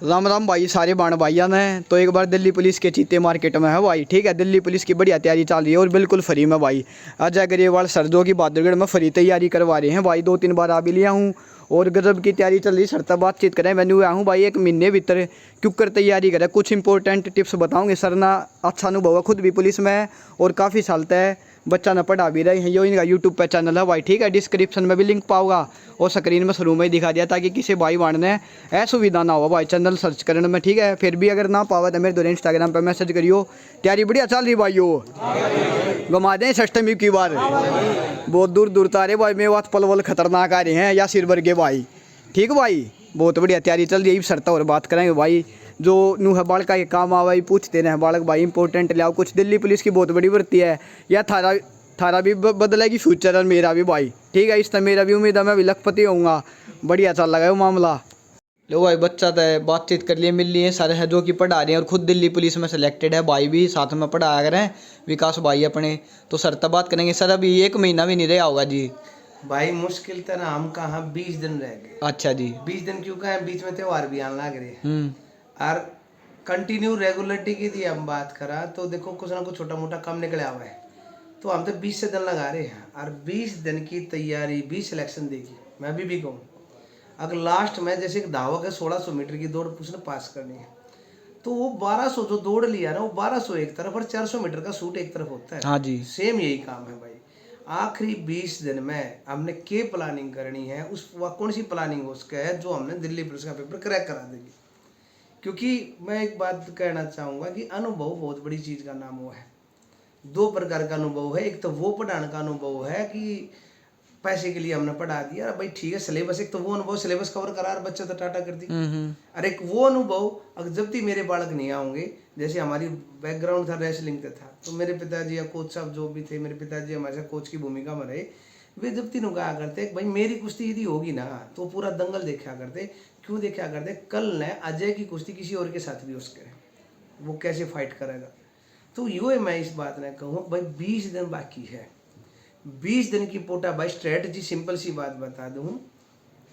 राम राम भाई, सारे बाण भाइया ने तो एक बार दिल्ली पुलिस के चीते मार्केट में है भाई। ठीक है, दिल्ली पुलिस की बढ़िया तैयारी चल रही है और बिल्कुल फ्री में भाई। अजय गरेवाल सर जो कि बहादुरगढ़ में फ्री तैयारी करवा रहे हैं भाई। 2-3 बार आ भी लिया हूँ और गजब की तैयारी चल रही। सर तब बातचीत करें, मैं आया हूँ भाई 1 महीने भीतर क्यों कर तैयारी करें, कुछ इंपॉर्टेंट टिप्स बताऊँगे। सर ना अच्छा अनुभव है, खुद भी पुलिस में है और काफ़ी साल तक बच्चा न पढ़ा भी रहे हैं। यो इनका यूट्यूब पे चैनल है भाई। ठीक है, डिस्क्रिप्शन में भी लिंक पाऊंगा और स्क्रीन में शुरू में ही दिखा दिया ताकि किसी भाई बहन ने असुविधा ना हो भाई चैनल सर्च करने में। ठीक है, फिर भी अगर ना पावा तो मेरे द्वारा इंस्टाग्राम पे मैसेज करियो। तैयारी बढ़िया चल रही भाई, हो घुमा दें सिस्टम की बार। बहुत दूर दूर तारे भाई, मेरे बात पल वल खतरनाक आ रहे हैं या सिर वर्गे भाई। ठीक भाई, बहुत बढ़िया तैयारी चल रही है। सरता और बात करेंगे भाई जो नू है बालका के काम आवा पूछते हैं बालक भाई इंपॉर्टेंट ले आओ। कुछ दिल्ली पुलिस की बहुत बड़ी भर्ती है या थारा भी बदलेगी फ्यूचर और मेरा भी भाई। ठीक है, इस तरह मेरा भी उम्मीद है मैं भी लखपति होऊंगा। बढ़िया चल रहा है वो मामला। लो भाई, बच्चा तो बातचीत कर लिए, मिल लिए सर है जो कि पढ़ा रहे हैं और खुद दिल्ली पुलिस में सिलेक्टेड है। भाई भी साथ में पढ़ाया करें, विकास भाई अपने। तो सर तब बात करेंगे। सर अभी 1 महीना भी नहीं रहा होगा जी भाई, मुश्किल तो ना हम कहाँ 20 दिन रह गए। अच्छा जी, 20 दिन क्यों कहें, बीच में त्योहार भी आने लग रहे और कंटिन्यू रेगुलरिटी की थी हम बात करा तो देखो कुछ ना कुछ छोटा मोटा काम निकले हुआ है। तो हम तो 20 से दिन लगा रहे हैं और 20 दिन की तैयारी 20 सिलेक्शन देगी। मैं अभी भी कहूँ अगर लास्ट में जैसे एक धावक है 1600 मीटर की दौड़ उसने पास करनी है तो वो 1200 जो दौड़ लिया ना वो 1200 एक तरफ और 400 मीटर का शूट एक तरफ होता है। हाँ जी, सेम यही काम है भाई। आखिरी 20 दिन में हमने के प्लानिंग करनी है, उस कौन सी प्लानिंग उसका है जो हमने दिल्ली पुलिस का पेपर क्रैक करा देगी। क्योंकि मैं एक बात कहना चाहूँगा कि अनुभव बहुत बड़ी चीज़ का नाम हुआ है। 2 प्रकार का अनुभव है। एक तो वो पढ़ाने का अनुभव है कि पैसे के लिए हमने पढ़ा दिया भाई, ठीक है सिलेबस। एक तो वो अनुभव सिलेबस कवर करा और बच्चा तो टाटा कर दी। और एक वो अनुभव अगर जब भी मेरे बालक नहीं आएंगे, जैसे हमारी बैकग्राउंड था रेसलिंग का था तो मेरे पिताजी या कोच साहब जो भी थे, मेरे पिताजी हमारे साथ कोच की भूमिका में रहे। वे जब तीनों कहा करते भाई मेरी कुश्ती यदि होगी ना तो पूरा दंगल देखा करते। क्यों देखा करते, कल ने अजय की कुश्ती किसी और के साथ भी उसके वो कैसे फाइट करेगा। तो यो है मैं इस बात ने कहूँ भाई 20 दिन बाकी है। 20 दिन की पोटा भाई स्ट्रेटजी सिंपल सी बात बता दूँ।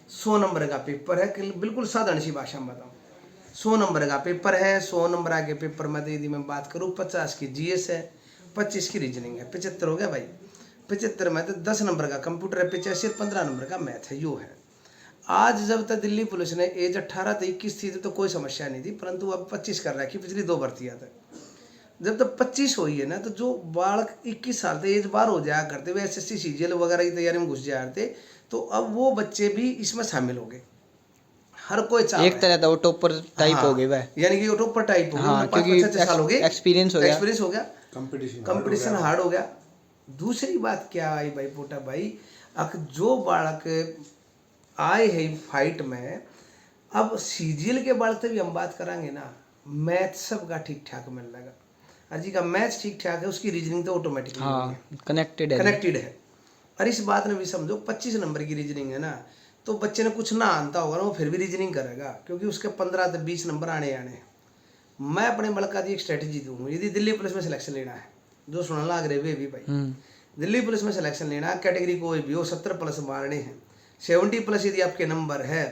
100 नंबर का पेपर है, बिल्कुल साधारण सी भाषा में बताऊँ। 100 नंबर का पेपर है। 100 नंबर आगे पेपर में यदि मैं बात करूँ 50 की जीएस है, 25 की रीजनिंग है, 75 हो गया भाई। 75 में तो 10 नंबर का कंप्यूटर है, 85 और 15 नंबर का मैथ है। यो है आज जब तक दिल्ली पुलिस ने एज 18 से 21 थी तो कोई समस्या नहीं थी, परंतु अब 25 कर रखी पिछली 2 भर्तियाँ तक। जब तक 25 हुई है ना तो जो बालक 21 साल से एज बार हो जाया करते, वे एसएससी सीजीएल वगैरह की तैयारी में घुस जाया करते, तो अब वो बच्चे भी इसमें शामिल हो गए। हर कोई चाह एक तरह का वो टॉपर टाइप हो गए वह, यानी कि वो टॉपर टाइप हो गए। हाँ, 5-6 साल हो गए, एक्सपीरियंस हो गया, कंपटीशन हार्ड हो गया। दूसरी बात क्या आई भाई पोटा भाई, अब जो बालक आए हैं फाइट में, अब सीजीएल के बालक से भी हम बात करांगे ना, मैथ सबका ठीक ठाक मिल लगा। अजी का मैथ ठीक ठाक है, उसकी रीजनिंग तो ऑटोमेटिकली कनेक्टेड है। और इस बात में भी समझो 25 नंबर की रीजनिंग है ना, तो बच्चे ने कुछ ना आता होगा ना वो फिर भी रीजनिंग करेगा क्योंकि उसके 15 से 20 नंबर आने। मैं अपने बड़का दी एक स्ट्रेटेजी दूँ, यदि दिल्ली पुलिस में सिलेक्शन लेना है, जो सुनने लग रहे वे भी भाई दिल्ली पुलिस में सिलेक्शन लेना है, कैटेगरी कोई भी हो, 70+ मारने हैं, 70+ यदि आपके नंबर है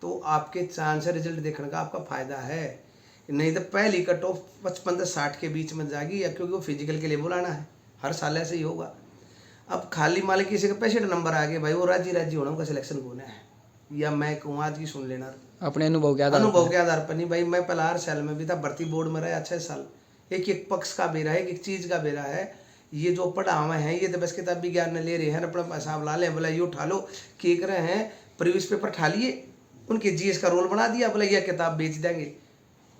तो आपके चांस है रिजल्ट देखने का, आपका फायदा है। नहीं तो पहली कट ऑफ 55 से 60 के बीच में जाएगी, या क्योंकि वो फिजिकल के लिए बुलाना है, हर साल ऐसे ही होगा। अब खाली मालिक किसी का 65 नंबर आ गए भाई, वो राज्य होना उनका सिलेक्शन कौन है, या मैं कहूँ आज की सुन लेना अपने अनुभव के आधार पर नहीं भाई। मैं पहला 8 साल में भी था, भर्ती बोर्ड में रहा 6 साल। एक पक्ष का बेरा है, एक चीज़ का बेरा है। ये जो पढ़ा हुआ है ये तो बस किताब विज्ञान ले रहे हैं, अपना हिसाब ला लें, बोला ये उठा लो कि रहे हैं प्रीवियस पेपर उठा लिए, उनके जीएस का रोल बना दिया, बोला यह किताब बेच देंगे।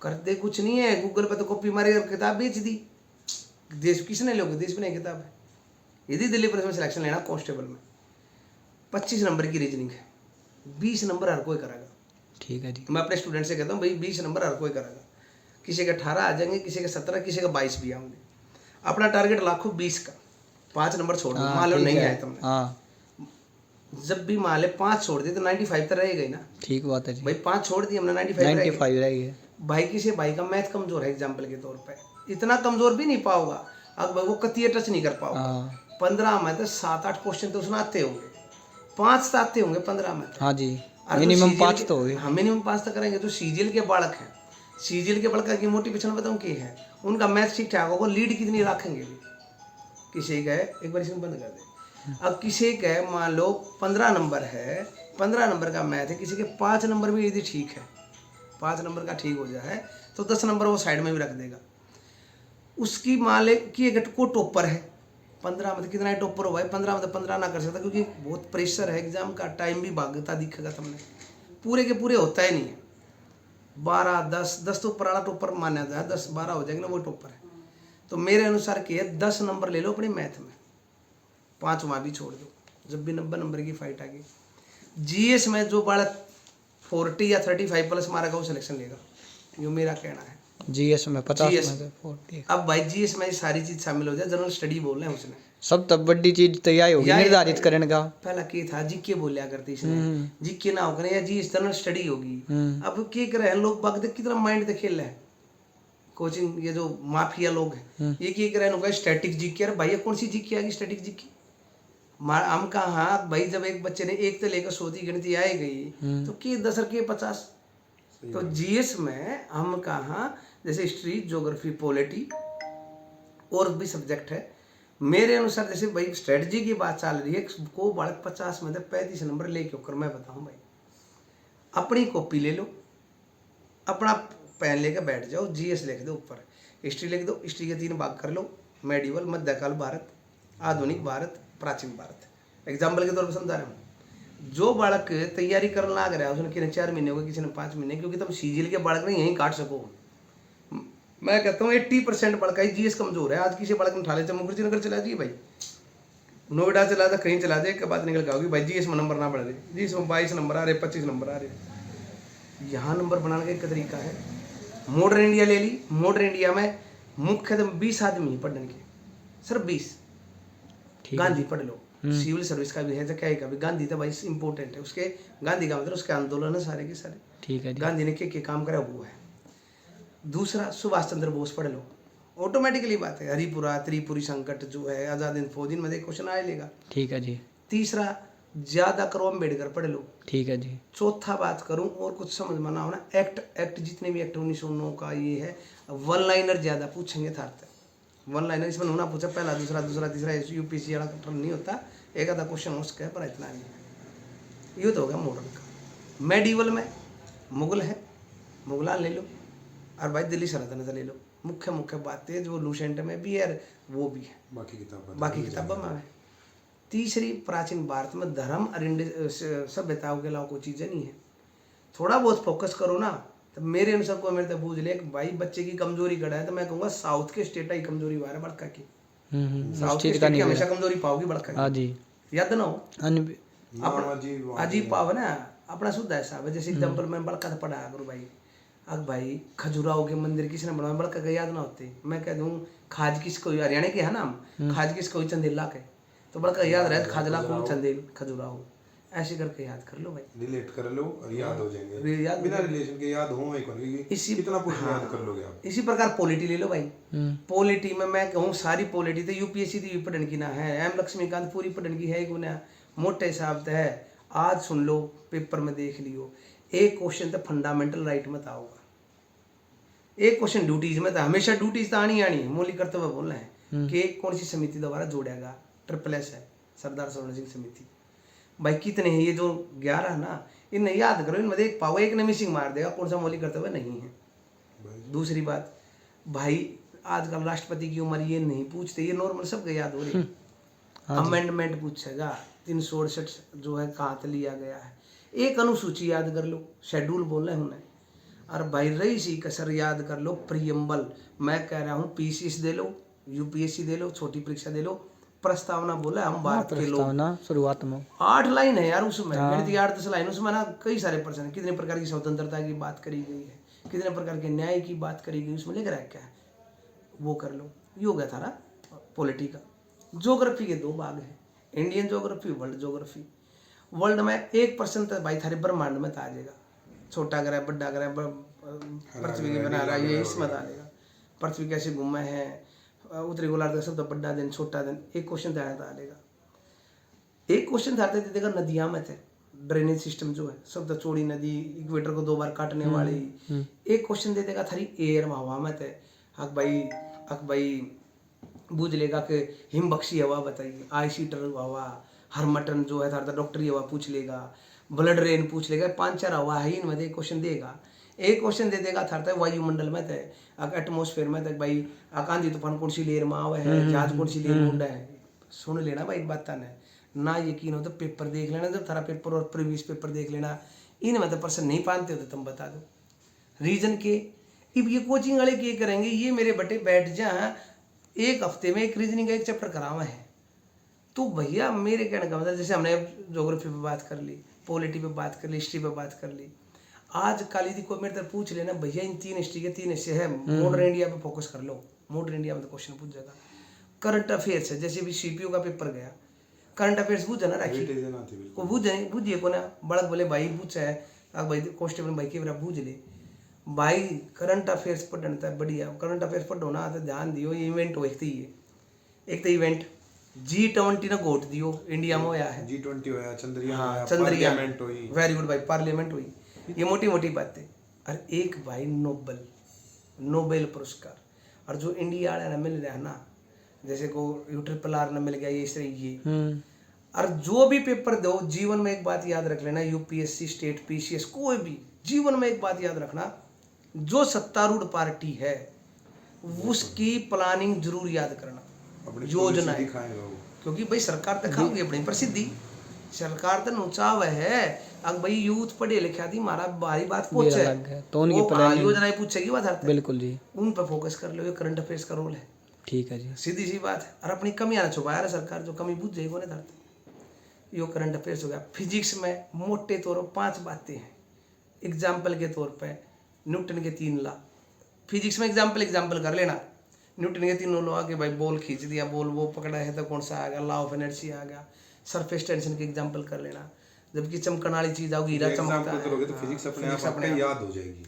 करते कुछ नहीं है, गूगल पर तो कॉपी मारी और किताब बेच दी। देश किसने लोगे, देश में नहीं किताब है। यदि दिल्ली पुलिस में सिलेक्शन लेना कांस्टेबल में 25 नंबर की रीजनिंग है, 20 नंबर हर कोई करेगा। ठीक है जी, मैं अपने स्टूडेंट से कहता हूँ भाई 20 नंबर हर कोई करेगा। किसी के 18 आ जाएंगे, किसी के 17, किसी के 22 भी आएंगे। अपना टारगेट लाखों 20 का, 5 नंबर छोड़ दो, मान लो नहीं आए तुमने, जब भी मान ले 5 छोड़ दिए तो 95 तो रहेगा ही ना। ठीक बात है जी भाई 5 छोड़ दिए हमने 95 रहेगा। भाई किसी भाई का मैथ कमजोर है, एग्जाम्पल के तौर पे इतना कमजोर भी नहीं पाओगा, अब वो कतिये टच नहीं कर पाओगा। 15 में तो 7-8 क्वेश्चन तो उसने आते होंगे, 5 तो आते होंगे 15 में। हाँ जी, और मिनिमम CGL 5 के- तो हो गए। हाँ मिनिमम 5 तो करेंगे। जो सीजीएल के बालक हैं, सीजीएल के बालक की मोटिवेशन बताऊँ क्या है, उनका मैथ ठीक ठाक होगा, लीड कितनी रखेंगे भी। किसी का है, एक बार इसमें बंद कर दे। अब किसी का है, मान लो 15 नंबर है, 15 नंबर का मैथ है, किसी के 5 नंबर भी यदि ठीक है, 5 नंबर का ठीक हो जाए तो 10 नंबर वो साइड में भी रख देगा। उसकी मान ले कि एक को टॉपर है, 15 मतलब कितना ही टॉपर हो भाई, 15 मतलब 15 ना कर सकता, क्योंकि बहुत प्रेशर है एग्जाम का, टाइम भी भागता दिखेगा तुमने, पूरे के पूरे होता ही नहीं है। 12 10 तो ऊपर वाला टॉपर माना जाता है, 10 12 हो जाएंगे ना वो टॉपर है। तो मेरे अनुसार क्या है, 10 नंबर ले लो अपने मैथ में, 5 वहाँ भी छोड़ दो, जब भी 90 नंबर की फाइट आ गई। जीएस में जो बालक 40 या 35 प्लस मारेगा वो सिलेक्शन लेगा, ये मेरा कहना है। जीएस में 50 GS में से 40। अब भाई जीएस में ये सारी चीज शामिल हो जाए, जनरल स्टडी बोल रहे हैं उसने, सब तब बड़ी चीज तैयार होगी या निर्धारित करने का। पहला क्या था, जीके बोलिया करती इसने, जीके ना होकर या जी जनरल स्टडी होगी। अब क्या कर रहे हैं लोग बाग, देख कितना माइंड से खेल रहे हैं कोचिंग, ये जो माफिया लोग हैं ये क्या कर रहे हैं, स्टैटिक जीके। अरे भाई कौन सी जीके आएगी स्टैटिक जीके, हम कहा भाई, जब एक बच्चे ने 1 से लेकर 100 की गिनती आए गई तो के 10 और के 50। तो जीएस में हम कहा जैसे हिस्ट्री, ज्योग्राफी, पॉलिटी और भी सब्जेक्ट है, मेरे अनुसार जैसे भाई स्ट्रेटजी की बात चल रही है, को बालक 50 में से 35 नंबर लेके होकर, मैं बताऊं भाई, अपनी कॉपी ले लो, अपना पेन लेकर बैठ जाओ, जीएस लिख दो ऊपर, हिस्ट्री लिख दो, हिस्ट्री के 3 भाग कर लो, मेडिवल मध्यकाल भारत, आधुनिक भारत, प्राचीन भारत। एग्जाम्पल के तौर पर समझा रहा हूँ। जो बालक तैयारी करने लग रहा है उसने, किसी ने 4 महीने हो गए, किसी ने 5 महीने, क्योंकि तुम सीजीएल के बालक ने यहीं काट सको। मैं कहता हूँ 80% बालक ही जीएस कमजोर है। आज किसी बालक ने उठा ले, मुखर्जी नगर चला दिए भाई, नोएडा चला था, कहीं चला दे, एक बात निकल के आओगी भाई, जीएस में नंबर ना बढ़ रहे, जीएस में 22 नंबर आ रहे, 25 नंबर आ रहे। यहाँ नंबर बनाने का एक तरीका है। मॉडर्न इंडिया ले ली, मॉडर्न इंडिया में मुख्यतः 20 आदमी पढ़ने के, सिर्फ 20। गांधी पढ़ लो, सिविल सर्विस का भी है, तो क्या है का भी, गांधी तो भाई इंपॉर्टेंट है, उसके गांधी का मतलब उसके आंदोलन है सारे के सारे, ठीक है जी। गांधी ने क्या काम करा वो है। दूसरा सुभाष चंद्र बोस पढ़ लो, ऑटोमेटिकली बात है, हरिपुरा त्रिपुरी संकट जो है, आजाद हिंद फौज, में क्वेश्चन आ लेगा। ठीक है जी। तीसरा ज्यादा करो अम्बेडकर पढ़ लो। ठीक है जी। चौथा बात करूं और कुछ समझ में ना होना, एक्ट जितने भी एक्ट 1909 का ये है, 1 लाइनर ज्यादा पूछेंगे था, 1 लाइनर इसमें होना पूछा, पहला दूसरा दूसरा तीसरा, यूपीसी वाला टर्म नहीं होता, एक आधा क्वेश्चन उसका है, पर इतना नहीं। ये तो हो गया मॉडर्न का। मेडिवल में मुगल है, मुगलान ले लो, और भाई दिल्ली सल्तनत ले लो। मुख्य मुख्य बातें जो लूसेंट में भी है वो भी है, बाकी किताबों में है। तीसरी प्राचीन भारत में धर्म और सभ्यताओं के अलावा कोई चीज़ें नहीं है। थोड़ा बहुत फोकस करो ना, तो मेरे अनुसार कोई मेरे तो पूछ ले भाई बच्चे की कमजोरी कड़ा है, तो मैं कहूँगा साउथ के स्टेट की कमजोरी बाहर बड़का की, साउथ के स्टेट की हमेशा कमजोरी पाओगी बड़का की। हाँ जी। याद ना हो अजीब पाव है ना, अपना शुद्ध ऐसा है। जैसे एग्जाम्पल मैं बड़का था पढ़ाया करूँ भाई, अब भाई खजुराहो के मंदिर किसने बनवाया, बड़का का याद ना होते, मैं कह दूँ खाज किसको, हरियाणा के है ना हम, खाज किसको, चंदेला के, तो बड़का याद रहे खाजला को चंदेल खजुराहो, ऐसे करके याद कर लो भाई, रिलेट कर लो और याद हो जाएंगे, याद बिना रिलेशन के याद हो इसी कितना कुछ याद कर लोगे आप। इसी प्रकार पॉलिटी ले लो भाई, पॉलिटी में मैं कहूँ सारी पॉलिटी तो यूपीएससी की पढ़ने की ना है, एम लक्ष्मीकांत पूरी पढ़ने की है, गुना मोटे हिसाब से है। आज सुन लो, पेपर में देख लियो, एक क्वेश्चन तो फंडामेंटल राइट में था होगा, एक क्वेश्चन ड्यूटीज में था, हमेशा ड्यूटीज तो आनी आनी, मौलिक कर्तव्य बोलना है कि कौन सी समिति द्वारा जोड़ेगा, SSS है, सरदार स्वर्ण सिंह समिति। भाई कितने हैं ये जो 11 ना, इन्हें याद करो, इनमें देख पाओ, एक ने मिसिंग मार देगा कौन सा मौलिक कर्तव्य नहीं है। दूसरी बात भाई, आजकल राष्ट्रपति की उम्र ये नहीं पूछते, ये नॉर्मल सबको याद हो रही। अमेंडमेंट पूछेगा 368 जो है कहाँ से लिया गया है, एक अनुसूची याद कर लो, शेड्यूल बोल रहे हैं। और भाई रही सी कसर याद कर लो, प्रियम्बल। मैं कह रहा हूँ पीसीएस दे लो, यूपीएससी दे लो, छोटी परीक्षा दे लो, प्रस्तावना बोला हम भारत के लोग, शुरुआत में 8 लाइन है यार उसमें, गणित 8-10 लाइन उसमें ना, कई सारे प्रश्न, कितने प्रकार की स्वतंत्रता की बात करी गई है, कितने प्रकार के न्याय की बात करी गई, उसमें लिख रहा है क्या है, वो कर लो। ये हो गया था ना पॉलिटी का। ज्योग्राफी के 2 भाग हैं, Indian geography, world geography. World में 1% तो भाई थारे ब्रह्मांड में आ जाएगा, छोटा ग्रह बड़ा ग्रह पृथ्वी के बना रहा है, ये इसमें आ जाएगा, पृथ्वी कैसे घूमे हैं, उत्तरी गोलार्ध का सब तो बड़ा दिन छोटा दिन, एक क्वेश्चन तैयार आ जाएगा। एक क्वेश्चन था देगा नदियां में थे, ड्रेनेज सिस्टम जो है सब तो चौड़ी नदी इक्वेटर को 2 बार काटने वाली। एक क्वेश्चन दे देगा थारी एयर में हवा में है अक भाई बूझ लेगा कि हिमबख्शी हवा बताइए, आईसीटर हवा, हरमटन जो है थारा डॉक्टरी हवा पूछ लेगा, ब्लड रेन पूछ लेगा, 5-4 हवा है इनमें एक क्वेश्चन देगा। एक क्वेश्चन दे देगा थारता वायुमंडल में थे एटमोस्फेयर में तक भाई आंधी तूफान कौन सी लेयर में आवे है, जहाज कौन सी लेयर में उड़ा है। सुन लेना भाई बात ना यकीन हो तो पेपर देख लेना, जब थारा पेपर और प्रीवियस पेपर देख लेना, इनमें तो पर्सन नहीं पाते हो तो तुम बता दो रीजन के। अब ये कोचिंग वाले क्या करेंगे, ये मेरे बटे बैठ जा एक हफ्ते में एक रीजनिंग का एक चैप्टर करावा है। तो भैया मेरे कहने का मतलब जैसे हमने ज्योग्राफी पे बात कर ली, पॉलिटी पे बात कर ली, हिस्ट्री पे बात कर ली, आज कल यदि कोई मेरे तरफ पूछ लेना भैया इन 3 हिस्ट्री के 3 हिस्से है, मॉडर्न इंडिया पे फोकस कर लो, मॉडर्न इंडिया में तो क्वेश्चन पूछ जाएगा। करंट अफेयर्स है, जैसे भी सीपीयू का पेपर गया, करंट अफेयर्स पूछा ना राखी को बुझिए को ना बड़क बोले भाई पूछा है अब भाई कांस्टेबल भाई के बराबर बूझ ले भाई। करंट अफेयर्स पढ़ना था बढ़िया, करंट अफेयर्स पढ़ो ना तो ध्यान दियो ये इवेंट हो एक तो इवेंट G20 ने गोट दियो इंडिया में होया है, G20 होया, चंद्रयान हाँ होया, चंद्रयान पार्लियामेंट हुई, वेरी गुड भाई, पार्लियामेंट हुई, ये मोटी मोटी बातें। और एक भाई नोबेल पुरस्कार, और जो इंडिया वाले ने मिल रहा ना, जैसे को URR ने मिल गया ये इस तरह ये। और जो भी पेपर दो जीवन में एक बात याद रख लेना, यूपीएससी स्टेट PCS कोई भी जीवन में एक बात याद रखना, जो सत्तारूढ़ पार्टी है उसकी प्लानिंग जरूर याद करना, योजना है। क्योंकि भाई सरकार तो खाओगी अपनी प्रसिद्धि, सरकार तो नुचाव है अब भाई यूथ पढ़े लिखा थी हमारा भारी बात पूछे तो उनकी प्लानिंग योजना पूछेगी बात बिल्कुल जी, उन पर फोकस कर लो, ये करंट अफेयर्स का रोल है। ठीक है जी, सीधी सी बात है। और अपनी कमियां ना छुपाया रहा सरकार, जो कमी पूछ जाएगी उन्हें धरते। यो करंट अफेयर्स हो गया। फिजिक्स में मोटे तौर पर 5 बातें हैं। एग्जाम्पल के तौर पे न्यूटन के 3 लॉ, फिजिक्स में एग्जाम्पल कर लेना। न्यूटन के 3 लॉ के भाई बॉल खींच दिया, बॉल वो पकड़ा है तो कौन सा आ गया, लॉ ऑफ इनर्सी आ गया। सरफेस टेंशन के एग्जाम्पल कर लेना। जबकि चमकने वाली चीज आओगी, हीरा चमकता है तो फिजिक्स अपने आप आपको याद हो जाएगी।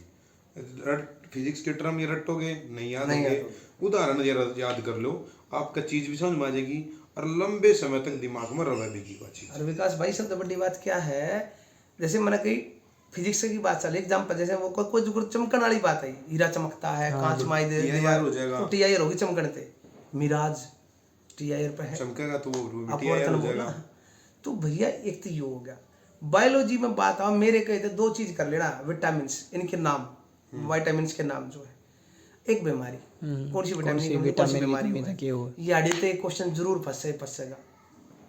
फिजिक्स के टर्म ये रटोगे नहीं याद होंगे, उदाहरण याद कर लो, आपका चीज भी समझ में आ जाएगी और लंबे समय तक दिमाग में रहेगी वो चीज। और विकास भाई सबसे बड़ी बात क्या है, जैसे मैंने कही फिजिक्स की बात चली, एग्जाम्पल जैसे वो कोई चमकने वाली बात है, हीरा चमकता है, कांच माई दे हो जाएगा, तो TIR होगी चमकने से, मिराज TIR पे है, चमकेगा तो वो अपवर्तन हो जाएगा। तो भैया एक तो ये हो गया। बायोलॉजी में बात आओ, मेरे कहते 2 चीज कर लेना, विटामिन इनके नाम, विटामिन के नाम जो है, एक बीमारी कौन सी विटामिन कौन सी बीमारी हो, ये आड़े क्वेश्चन जरूर फंसेगा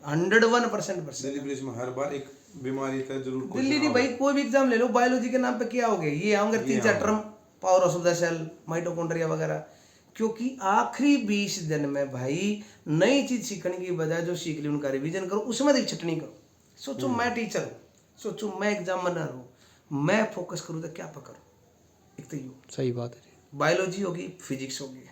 101% दिल्ली पुलिस में हर बार एक बीमारी का जरूर दिल्ली नहीं भाई, कोई भी एग्जाम ले लो बायोलॉजी के नाम पे क्या हो गया, ये आऊंगे 3-4 term, power of the cell, mitochondria वगैरह। क्योंकि आखिरी 20 दिन में भाई नई चीज सीखने की बजाय जो सीख ली उनका रिवीजन करो, उसमें भी छटनी करो। सोचो मैं टीचर हूँ, सोचो मैं एग्जामिनर हूँ, मैं फोकस करूँ तो क्या पकड़ूँ। एक तो ये सही बात है, बायोलॉजी होगी, फिजिक्स होगी,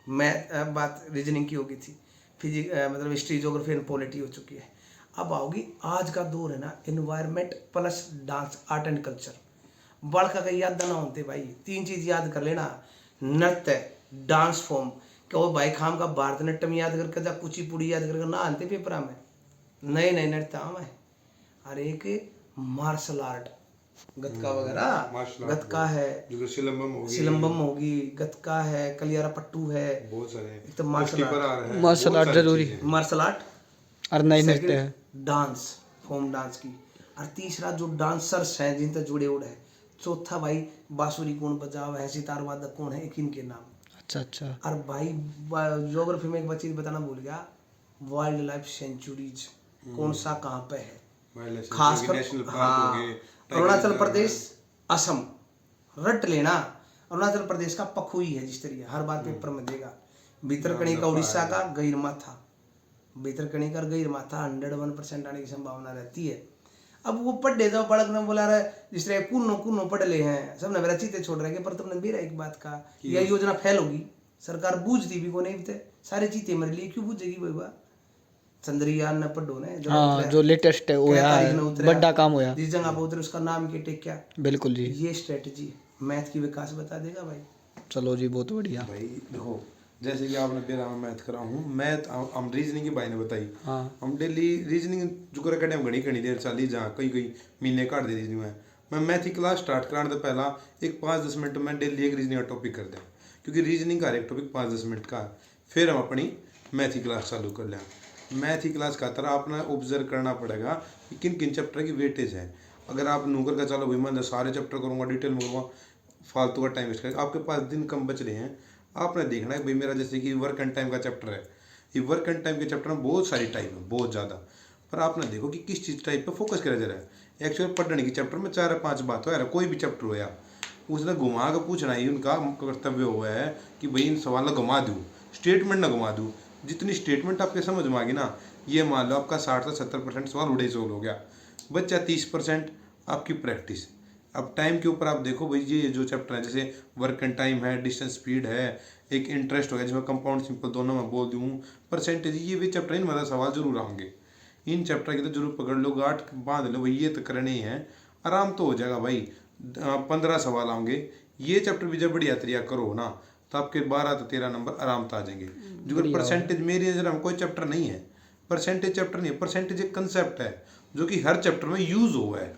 मैथ बात रीजनिंग की होगी थी, फिजिक्स मतलब हिस्ट्री ज्योग्राफी एंड पॉलिटी हो चुकी है। अब आओगी आज का दौर है ना, environment plus dance, art and culture. बड़का का याद ना होते भाई, 3 चीज याद कर लेना, नृत्य, डांस फॉर्म, क्या वो भाई खाम का भारतनाट्यम याद करके जा, कुचिपुड़ी याद करके ना आते पेपर में, नए नृत्य आम है। और एक मार्शल आर्ट, गतका वगैरह, गतका है, सिलंबम होगी, गतका है, कलियारा पट्टू है, बहुत सारे। एक तो मार्शल आर्ट जरूरी, मार्शल आर्ट और नई नृत्य है, डांस फॉर्म डांस की। और तीसरा जो डांसर्स हैं जिनसे जुड़े उड़े हैं। चौथा भाई बांसुरी कौन बजाव है, सितार वादक कौन है, एक इनके नाम। अच्छा। और भाई ज्योग्राफी में एक बात चीज बताना भूल गया, वाइल्ड लाइफ सेंचुरीज कौन सा कहाँ पे है, खासकर हाँ अरुणाचल प्रदेश, असम, रट लेना। अरुणाचल प्रदेश का पखुई है, जिस तरीके हर बार पेपर में देगा। भीतरकनी का उड़ीसा का गहिरमाथा, भीतरकनी का गहिरमाथा 101% आने की संभावना रहती है। अब वो पढ़ जाओ, बड़क ने बोला रहा जिस तरह कुन्नो पढ़ ले हैं, सब ने मेरा चीते छोड़ रहे पर तुमने मेरा एक बात कहा, यह योजना फेल होगी, सरकार बूझती भी को नहीं थे, सारे चीते मेरे लिए क्यों बूझेगी बाबा। चंद्रयान न पढ़ो ने जो लेटेस्ट है वो है, बड़ा काम होया, जिस जगह पे उतरे उसका नाम के टेक क्या। बिल्कुल जी, ये स्ट्रेटजी मैथ की विकास बता देगा भाई। चलो जी बहुत बढ़िया भाई। देखो जैसे कि आपने बेरा में मैथ करा हूँ, मैथ हम रीजनिंग की भाई ने बताई। हाँ। हम डेली रीजनिंग जो कर कटे घनी घनी देर चाली जहाँ कई कई महीने काट दे रीजनिंग में। मैं मैथ की क्लास स्टार्ट कराने तो पहला एक 5-10 मिनट में डेली एक रीजनिंग का टॉपिक कर दें, क्योंकि रीजनिंग का हर एक टॉपिक 5-10 मिनट का है। फिर हम अपनी मैथ की क्लास चालू कर लें। मैथ की क्लास का तरह आपने ऑब्जर्व करना पड़ेगा कि किन किन चैप्टर की वेटेज है। अगर आप नूकर का चलो भाई मैं सारे चैप्टर करूँगा, डिटेल में करूँगा, फालतू का टाइम वेस्ट करेगा। आपके पास दिन कम बच रहे हैं, आपने देखना है भाई मेरा जैसे कि वर्क एंड टाइम का चैप्टर है, ये वर्क एंड टाइम के चैप्टर में बहुत सारी टाइप है, बहुत ज़्यादा। पर आपने देखो कि किस चीज़ टाइप पे फोकस करा जा रहा है। एक्चुअली पढ़ने की चैप्टर में 4-5 बात हो यार, कोई भी चैप्टर हो यार, उसने घुमा के पूछना ही उनका कर्तव्य हुआ है कि भाई इन सवाल ना घुमा दूँ, स्टेटमेंट ना घुमा दूँ। जितनी स्टेटमेंट आपके समझ में आ गई ना, ये मान लो आपका 60 से 70% सवाल उड़े सोल्व हो गया, बच्चा 30% आपकी प्रैक्टिस। अब टाइम के ऊपर आप देखो भाई, ये जो चैप्टर है जैसे वर्क एंड टाइम है, डिस्टेंस स्पीड है, एक इंटरेस्ट हो गया जिसमें कंपाउंड सिंपल दोनों में बोल दूँ, परसेंटेज, ये भी चैप्टर इन मतलब सवाल जरूर आएंगे। इन चैप्टर की तो जरूर पकड़ लो, गांठ बांध लो भाई, ये तो करने ही है, आराम तो हो जाएगा भाई। 15 सवाल आएंगे, ये चैप्टर भी जब बढ़िया तैयार करो ना तो आपके 12 से 13 नंबर आराम से आ जाएंगे। जो परसेंटेज मेरी नजर में कोई चैप्टर नहीं है, परसेंटेज चैप्टर नहीं है, परसेंटेज एक कंसेप्ट है जो कि हर चैप्टर में यूज हुआ है।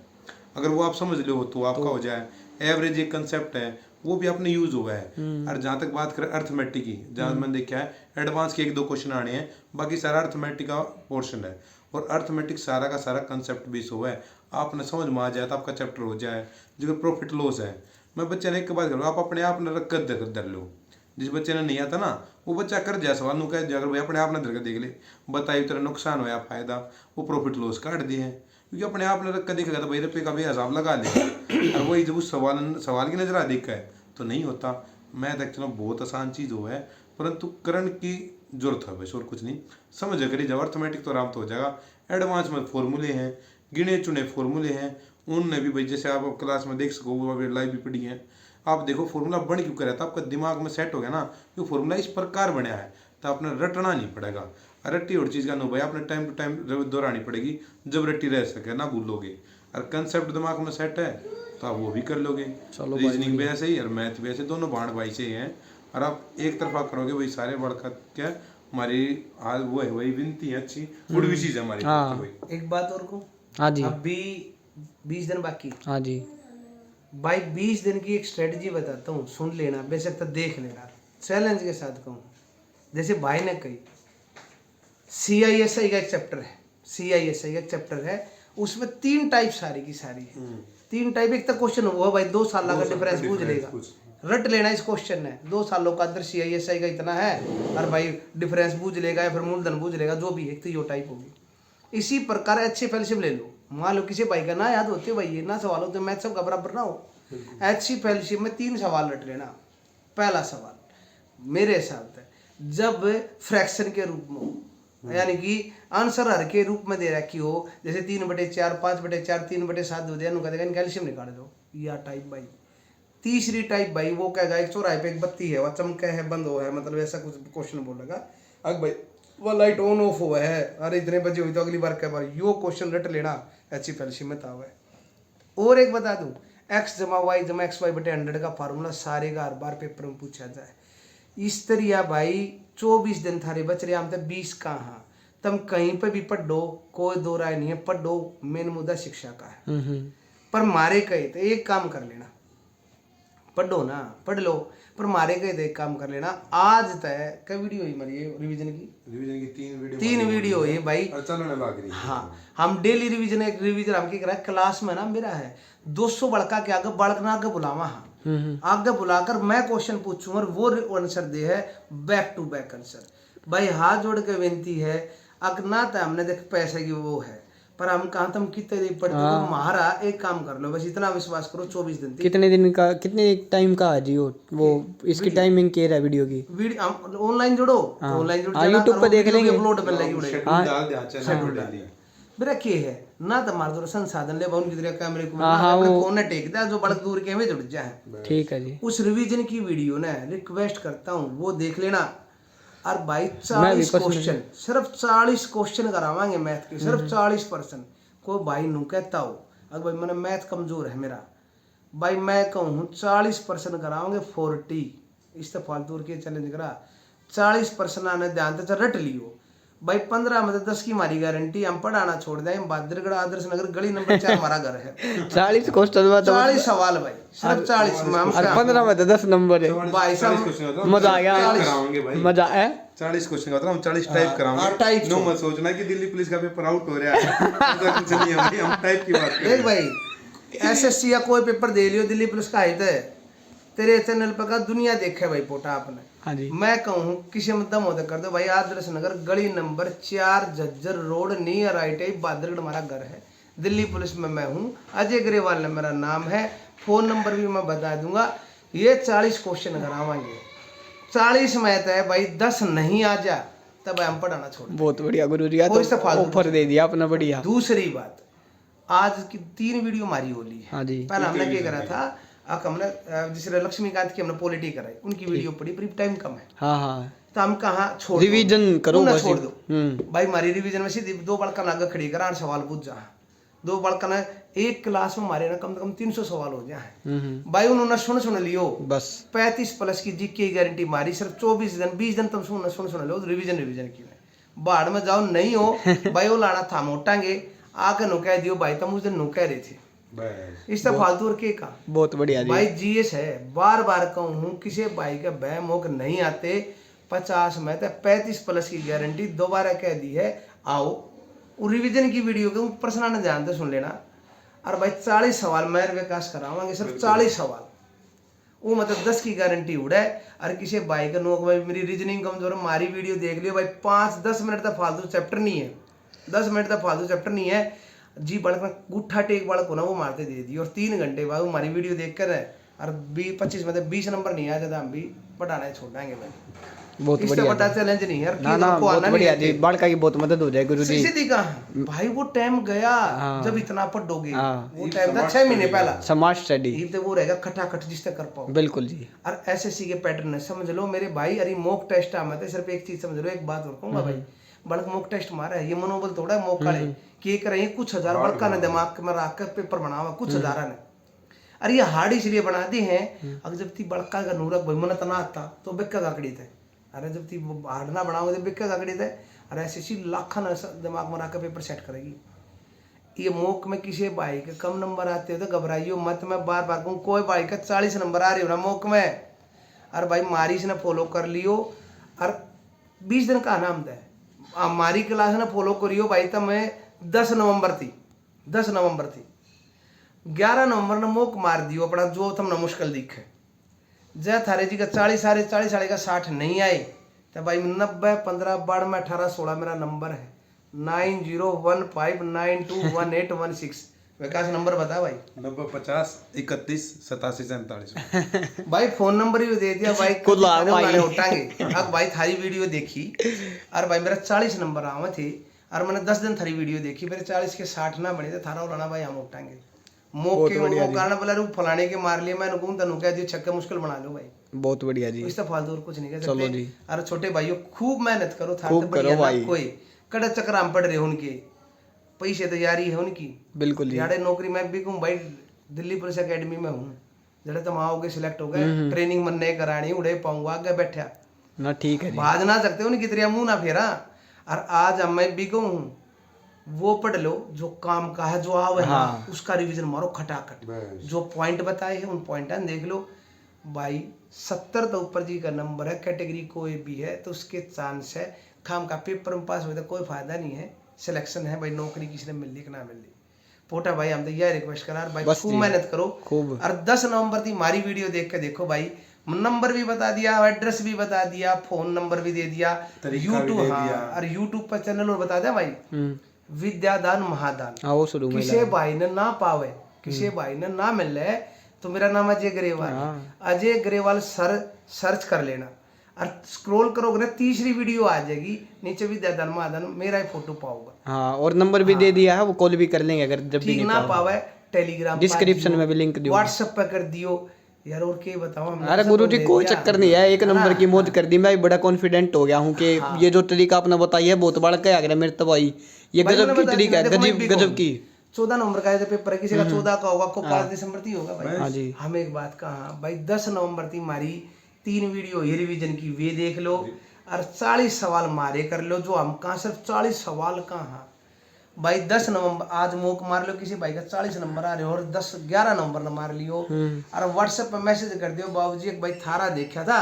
अगर वो आप समझ लो तो आपका हो जाए। एवरेज एक कंसेप्ट है, वो भी आपने यूज हुआ है। और जहाँ तक बात करें अर्थमेटिक की, जहाँ मैंने देखा है एडवांस के 1-2 क्वेश्चन आने हैं, बाकी सारा अर्थमेटिक का पोर्शन है। और अर्थमेटिक सारा का सारा कंसेप्ट बेस हुआ है, आपने समझ में आ जाए तो आपका चैप्टर हो जाए। जो प्रॉफिट लॉस है, मैं बच्चे ने एक बात करूँ, आप अपने आप ने रख कर धर लो। जिस बच्चे ने नहीं आता ना, वो बच्चा कर जाए सवाल नु कह अगर भाई अपने आप ने धर के देख ले, बताइए तेरा नुकसान होया फायदा, वो प्रॉफिट लॉस काट दिए हैं। क्योंकि अपने आप ने रख कर देखेगा तो भाई रुपये का भी हिसाब लगा ले, और वही जब उस सवाल की नजर आ देख है तो नहीं होता। मैथ एक्चुअली बहुत आसान चीज़ हो है, परंतु करण की जरूरत है बस, और कुछ नहीं। समझ करिए जब अर्थमेटिक तो आराम तो हो जाएगा। एडवांस में फॉर्मूले हैं, गिने चुने फॉर्मूले हैं, उनने भी भाई जैसे आप क्लास में देख सको, वो अभी लाइव भी पढ़ी है। आप देखो फॉर्मूला बन क्यों कर रहा था, आपका दिमाग में सेट हो गया ना कि फॉर्मूला इस प्रकार बनया है, तो आपने रटना नहीं पड़ेगा। रट्टी और चीज़ का नो भाई, आपने टाइम टू टाइम दोहरानी पड़ेगी, जब रट्टी रह सके ना भूलोगे। और कंसेप्ट दिमाग में सेट है तो आप वो भी कर लोगे। रीजनिंग भी ऐसे ही और मैथ भी ऐसे, दोनों भाण भाई से ही हैं। और आप एक तरफा करोगे भाई सारे बढ़कर क्या, हमारी आज वो है वही विनती है अच्छी, उड़वी चीज़ है हमारी भाई। एक बात और को, हाँ जी। अभी 20 दिन बाकी। हाँ जी। भाई 20 दिन की एक स्ट्रेटजी बताता हूँ, सुन लेना, बेशक तो देख लेना, चैलेंज के साथ कहूँ। जैसे भाई ने कही CISI का एक चैप्टर है, CISI का एक चैप्टर है, उसमें 3 टाइप सारी की सारी है। 3 टाइप, एक तो क्वेश्चन हुआ भाई 2 साल का डिफरेंस पूछ लेगा, रट लेना इस क्वेश्चन ने। 2 सालों का अंदर CISI का इतना है, और भाई डिफरेंस पूछ लेगा या फिर मूलधन पूछ लेगा, जो भी है, तो ये टाइप होगी। इसी प्रकार HCF ले लो, मान लो किसी भाई का ना याद होते हो भाई, ये ना सवाल होते मैथ सब का बराबर ना हो, HCF में 3 सवाल रट लेना। पहला सवाल मेरे हिसाब से, जब फ्रैक्शन के रूप में हो, यानी कि आंसर हर के रूप में दे रखी हो, जैसे 3/4, 5/4, 3/7 हो दिया, कैल्शियम निकाल दो, या टाइप भाई। तीसरी टाइप भाई वो कहेगा एक चौराहे पे एक बत्ती है, वह चमके है, बंद हो है, मतलब ऐसा कुछ क्वेश्चन बोलेगा। अब भाई वह लाइट ऑन ऑफ हुआ है, अरे इतने बजे हुई तो अगली बार क्या बार, यो क्वेश्चन रट लेना, HCF में था। और एक बता दूं, x = y = xy/100 का फार्मूला सारे का हर बार पेपर में पूछा जाए। इस तरिया भाई 24 दिन थारे बच रहे, हम तो 20 कहाँ, तुम कहीं पे भी पढ़ो, कोई दो राय नहीं है, पढ़ो, मेन मुद्दा शिक्षा का है। पर मारे कहे तो एक काम कर लेना, पढ़ो ना, पढ़ लो, पर मारे कहे तो एक काम कर लेना, आज तय क्या वीडियो हुई हमारी रिवीजन की 3 वीडियो हुई भाई, चलने लग रही। हाँ, हम डेली रिवीजन हम क्या करा, क्लास में ना मेरा है 200 बड़का के आगे बालक आगे बुलावा, हाँ आगे बुलाकर मैं क्वेश्चन पूछूं और वो आंसर दे है बैक टू बैक आंसर। भाई हाथ जोड़ के विनती है, अगर ना तो हमने देख पैसे की वो है, पर हम कहा तुम कितने दिन पढ़ते हो, महारा एक काम कर लो, बस इतना विश्वास करो, 24 दिन कितने दिन का, कितने टाइम का है जी वो इसकी टाइमिंग क्या है वीडियो की? वीडियो ऑनलाइन जोड़ो, ऑनलाइन जोड़ो, YouTube पे देख लेंगे, अपलोड कर लेंगे। शेड्यूल डाल दिया चैनल मेरा क्या है ना, तुम्हारे तो संसाधन ले उनकी तरह कैमरे को अपने फोन ने टेक दिया, जो बड़क दूर के में जुड़ जाए। ठीक है जी। उस रिवीजन की वीडियो ने रिक्वेस्ट करता हूँ वो देख लेना। और भाई 40 क्वेश्चन, सिर्फ 40 क्वेश्चन करावांगे मैथ के, सिर्फ 40%। कोई भाई नू कहता हो अगर भाई मैंने मैथ कमजोर है मेरा, भाई मैं कहूँ 40% कराओगे 40, इस तो फालतू के चैलेंज करा, 40 प्रश्न आने ध्यान से रट लियो भाई। 15 में 10 की हमारी गारंटी। हम पढ़ाना छोड़ दें, बहादुरगढ़ आदर्श नगर गली नंबर 4 हमारा घर है। 40 क्वेश्चन में तो 40 सवाल भाई, सिर्फ 40 में हम और 15 में तो 10 नंबर है। भाई साहब मजा आ गया, कराओगे भाई, मजा है। 40 क्वेश्चन का हम 40 टाइप कराओगे। टाइप नो मत सोचना कि दिल्ली पुलिस का पेपर आउट हो रहा है, ऐसा कुछ नहीं है भाई, हम टाइप की बात कर रहे देख हैं। भाई एसएससी या कोई पेपर दे लियो, दिल्ली पुलिस का है तो तेरे चैनल पर का दुनिया देखे भाई पोटा आपने। हाँ जी, मैं कहूँ किसी में दम होता कर दो भाई। आदर्श नगर गली number 4 Jhajjar road near ITI Bahadurgarh हमारा घर है। दिल्ली पुलिस में मैं हूँ, अजय ग्रेवाल ने मेरा नाम है। फोन नंबर भी मैं बता दूंगा। ये 40 क्वेश्चन करावाएंगे। 40 में है भाई, 10 नहीं आ जा तब हम पढ़ाना छोड़। बहुत बढ़िया गुरुजी, यार कोई सा तो फालतू ऑफर दे दिया आपने, बढ़िया। दूसरी बात, आज की 3 वीडियो हमारी होली है। हाँ जी, पहले हमने क्या करा था, हमने जिसने लक्ष्मीकांत की हमने पॉलिटी कराई, उनकी वीडियो पड़ी पर टाइम कम है हाँ हाँ, तो हम कहाँ छोड़ रिवीजन करो बस। छोड़ दो भाई। हमारी रिवीजन में सीधी 2 बालका आगे खड़ी करा, 8 सवाल पूछ जा। 2 बालका ने एक क्लास में हमारे ना कम से कम 300 सवाल हो जाए भाई। उन्होंने सुन लियो बस। 35 प्लस की जीके की गारंटी मारी, सिर्फ 24 दिन 20 दिन तुम सुन लो रिवीजन की। बाढ़ में जाओ नहीं हो भाई, वो लाना था मोटांगे आके नु कह दियो भाई, तुम उस दिन नु कह रहे थे बस इस तरह फालतू और के का। बहुत बढ़िया जी। भाई जीएस है, बार बार कहूँ हूँ, किसी भाई के भय मोक नहीं आते। 50 में तो 35 प्लस की गारंटी दोबारा कह दी है। आओ वो रिवीजन की वीडियो के प्रश्न ने ध्यान से सुन लेना। और भाई 40 सवाल मैं विकास करावांगे, सिर्फ 40 सवाल। वो मतलब 10 की गारंटी उड़े। और किसी भाई का नोक भाई मेरी रीजनिंग कमजोर, हमारी वीडियो देख लियो भाई। 5-10 मिनट तक फालतू चैप्टर नहीं है, 10 मिनट तक फालतू चैप्टर नहीं है जी। बालक में गुट्ठा टेक बालक को ना वो मारते दे दी, और 3 घंटे बाद हमारी वीडियो देख कर है। और 25 में 20 नंबर नहीं आया ज्यादा, हम भी पढ़ाना छोड़ाएंगे भाई। बहुत इससे बढ़िया बड़ा चैलेंज नहीं है। ना ना, बहुत बढ़िया जी, बालका की बहुत मदद हो जाए गुरुजी। सीधी कहा भाई, वो टाइम गया जब इतना पढ़ोगे। हाँ। वो टाइम था 6 महीने पहला। समाज स्टडी ये तो वो रहेगा खटाखट जिससे कर पाओ। बिल्कुल जी। और एसएससी के पैटर्न है, समझ लो मेरे भाई। अरे मॉक टेस्ट आ मत, सिर्फ एक चीज समझ लो, एक बात और कहूंगा भाई। बड़क मॉक टेस्ट मारा है, ये मनोबल थोड़ा है मॉक काले कि कर रहे कुछ हजार बड़का ने दिमाग में रख कर पेपर बनावा कुछ हजारा ने। अरे ये हार्ड इसलिए बना दी है, अगर जब ती बड़का का नूरक भाई मन तना आता तो बिक्का काकड़ी थे। अरे जब ती हार्ड ना बनाओगे तो बिक्का काकड़ी थे। अरे एसएससी लाखा दिमाग में रख कर पेपर सेट करेगी। ये मॉक में किसी भाई के कम नंबर आते हो तो घबराइयो मत। मैं बार बार कहूँ, कोई भाई का 40 नंबर आ रही हो ना मॉक में, और भाई मारी से फॉलो कर लियो। और 20 दिन का नाम दे हमारी क्लास ने फॉलो करियो भाई। तो मैं 10 नवंबर थी 11 नवंबर ने मॉक मार दियो अपना, जो तुमने मुश्किल दिखे। जय थारे जी का 40 साढ़े 40 साढ़े का 60 नहीं आए तो भाई 90 15 12 में 18 16 मेरा नंबर है 9015921816। विकास नंबर बता भाई। 90 50 31 87 47। भाई फोन नंबर ही दे दिया भाई, उठाएंगे। अब भाई थारी वीडियो देखी और भाई मेरा 40 नंबर आवे थे, और मैंने 10 दिन थारी वीडियो देखी, मेरे 40 के 60 ना बने थे। थारा उड़ाना भाई हम उठाएंगे मौके कारण बोला रू फलाने के मार लिए, मैं नुकूं तनु कह दियो छक्के मुश्किल बना लो भाई। बहुत बढ़िया जी। इस फालतू और कुछ नहीं कह चलो जी। सकते। अरे छोटे भाइयों खूब मेहनत करो, था खूब करो भाई। कोई कड़ा चक्कर हम पड़ रहे हो उनके पैसे तैयारी है उनकी बिल्कुल जी। यारे नौकरी मैं भी कहूँ भाई, दिल्ली पुलिस एकेडमी में हूँ। जड़े तुम आओगे सिलेक्ट हो गए, ट्रेनिंग मन नहीं करानी, उड़े पाऊंगा आगे बैठा ना, ठीक है जी। भाज ना सकते उनकी तरह मुंह ना फेरा। और आज हम मैं भी कहूँ वो पढ़ लो जो काम का है, जो आवे हाँ। उसका रिवीजन मारो खटाखट। जो पॉइंट बताए हैं उन पॉइंट देख लो भाई। 70 तो ऊपर जी का नंबर है, कैटेगरी कोई भी है तो उसके चांस है। खाम का पेपर में पास हुए तो कोई फायदा नहीं है। सिलेक्शन है भाई, नौकरी किसी ने मिलनी कि ना मिलनी। पोटा भाई हम तो यह रिक्वेस्ट करा भाई, खूब मेहनत करो खूब। और 10 नवंबर थी हमारी वीडियो देख के देखो भाई। नंबर भी बता दिया, एड्रेस भी बता दिया, फोन नंबर भी दे दिया, यूट्यूब और यूट्यूब पर चैनल और बता दिया भाई। विद्यादान महादान किसी भाई ने ना पावे, किसी भाई ने ना मिले तो मेरा नाम अजय ग्रेवाल। अजय ग्रेवाल सर सर्च कर लेना और स्क्रॉल करोगे ना, तीसरी वीडियो आ जाएगी नीचे विद्यादान महादान, मेरा ही फोटो पाओगे। हाँ, और नंबर भी दे दिया है, वो कॉल भी कर लेंगे अगर जब भी ना पावे। टेलीग्राम डिस्क्रिप्शन में भी लिंक दियो, व्हाट्सएप पे कर दियो यार। और क्या बताओ। अरे गुरुजी कोई चक्कर नहीं है, एक नंबर की मौज कर दी। मैं बड़ा कॉन्फिडेंट हो गया हूँ कि ये जो तरीका आपने बताई है बहुत बड़ा क्या मेरे तो भाई, ये गजब की तरीका है, गजब की। 14 नवंबर का है पेपर, किसी का 14 का होगा, को 5 दिसंबर थी होगा भाई। हाँ जी। हम एक बात कहा भाई, 10 नवंबर थी हमारी 3 वीडियो ये रिवीजन की, वे देख लो। और 40 सवाल मारे कर लो, जो हम कहाँ सिर्फ 40 सवाल कहाँ भाई 10 नवंबर आज मोक मार लो, किसी भाई का 40 नंबर आ रहे हो और 10-11 नंबर न मार लियो और व्हाट्सएप पे मैसेज कर दियो बाबूजी एक भाई थारा देखा था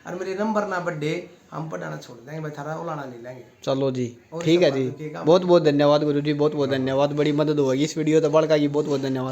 और मेरे नंबर ना बढ़े, हम पढ़ाना छोड़ देंगे भाई, थारा उलाना ले लेंगे। चलो जी और ठीक है सब जी, बात ठीक है। बहुत बहुत धन्यवाद गुरु जी, बहुत बहुत धन्यवाद, बड़ी मदद होगी इस वीडियो तो बड़का की, बहुत बहुत धन्यवाद।